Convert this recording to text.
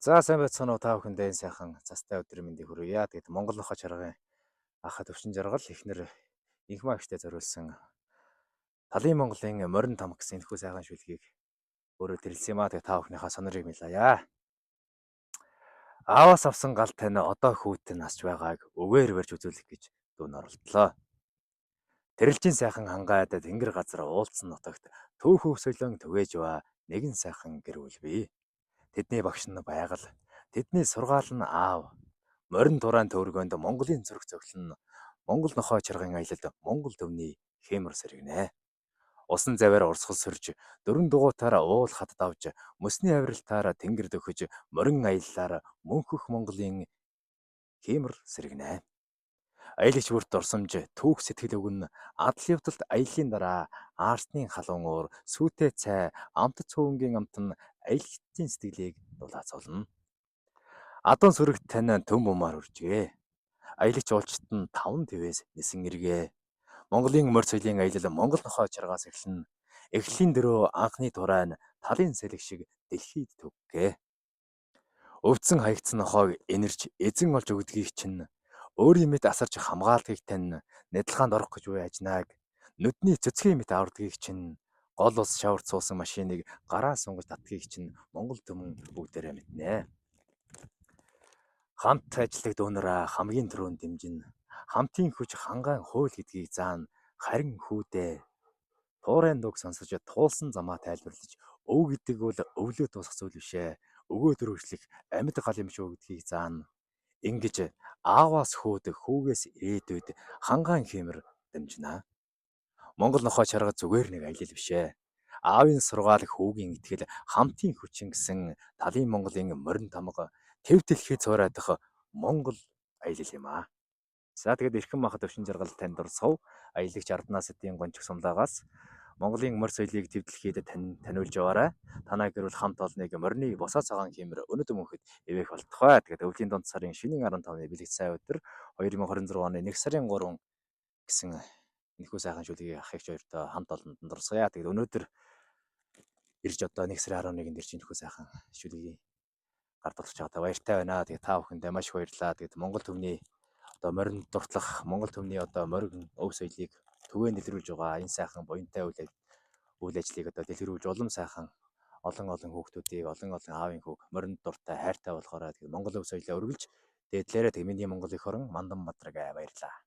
За сайн байцгаана уу та бүхэндээ энэ сайхан цастай өдрийн мэндийг хүргье. Тэгээд Монгол нохой чаргын ахад өвчин жаргал эхнэр инхм агштай зориулсан Талын Монголын морин там гэсэн энэхүү сайхан шүлгийг өөрөө тэрэлсэн юм аа. Тэгээд та бүхнийхээ сонирыг мэлаяа. Ааваас авсан гал тань одоо хүүт нь асч байгааг өвөөр барьж үзүүлэх гэж дүүн оролдлоо. Тэрэлжийн сайхан хангайд тэнгэр газар уулцсан нутагт төөхөв солион түгээж ба нэгэн сайхан гэр бүл бий. Тэдний багш нь байгаль, тэдний сургаал нь аав. Морин тураан төвөргөнд Монголын зүрх цогцлон Монгол нохой чаргын аялалд Монгол төвний хэмэр сэргэнэ. Усан заваар урсгал сөрж, дөрөн дугуйтаараа уул хат давж, мөсний авиралтаараа тэнгэр дөхөж, морин аяллаар мөнхөх Монголын хэмэр сэргэнэ. Аялагч бүрт дурсамж, түүх сэтгэл өгн адал явдалд аяллаа дараа аарсны халуун уур, сүйтэй цай, амт цөөнгийн амтан аялагчдын сэтгэлийг дулаацуулна. Адун сүрэгт тань төм бумаар үржээ. Аялагч уулчт нь 5 твээс нисэн эргээ. Монголын морь соёлын аялал Монгол нохой чаргаас эхэлнэ. Эхлэлийн дөрөө анхны турайн талын сэлэг шиг дэлхийд түггээ. Өвдсөн хаягдсан нохойг энэрч эзэн олж өгдгийг чинь өөрийн мэд асарч хамгаалдгийг тань нэдлгаанд орох гэж буй ажнаг. Нүдний цэцгийн мэт авардгийг чинь гол ус шаварт суусан машиныг гараа сунгаж татдгийг чинь Монгол түмэн бүгдээрээ мэднэ. Хамт ажиллах дуунараа хамгийн түрүүнд дэмжин хамтын хүч хангаан хууль гэдгийг заана харин хүүдээ туурайн дуг сонсож туулсан замаа тайлбарлаж өв гэдэг бол өвлөө тусах зүйл бишээ өгөө төрөвчлөх амьд гал юм шүү гэдгийг заана ингэж ааваас хүүд хүүгээс ирээдүйд хангаан хэмэр дамжина. Монгол нохой чарга зүгээр нэг аялал бишээ. Аавын сургаал хүүгийн итгэл хамтын хүчин гэсэн Талын Монголын морин тамга тэв дэлхий цуурайдах Монгол аялал юм аа. За тэгээд эрхэм махад өвчин жаргал танд орсов. Аялагч Арднаас эдийн гончиг сумлагаас Монголын морь соёлыг тэв дэлхийд таниулж яваарай. Танай гэрэл хамт олныг морины босоо цагаан хэмэр өнөд мөнхөд ивэх болтугай. Тэгээд өвлийн дунд сарын шөнийн 15-ны бэлэг цай өдөр 2026 оны 1 сарын 3 гэсэн энэхүү сайхан шүлгийг ах эгч хоёртой хамт олонд дурсгая. Тэгээд өнөөдөр ирж одоо 1 сарын 11-нд ирж энэхүү сайхан шүлгийг гард болгож байгаа баяртай байна. Тэгээд та бүхэндээ маш их баярлалаа. Тэгээд Монгол төвний одоо морин дуртлах Монгол төвний одоо морин өв соёлыг түгээн дэлгэрүүлж байгаа энэ сайхан буянтай үйл ажлыг одоо дэлгэрүүлж улам сайхан олон хүүхдүүдийг олон аавын хүүг морин дуртай хайртай болохоор тэгээд Монгол өв соёлоо өргөлж дээдлээрээ тэг миний Монгол эх орон Мандан Мадраг баярлаа.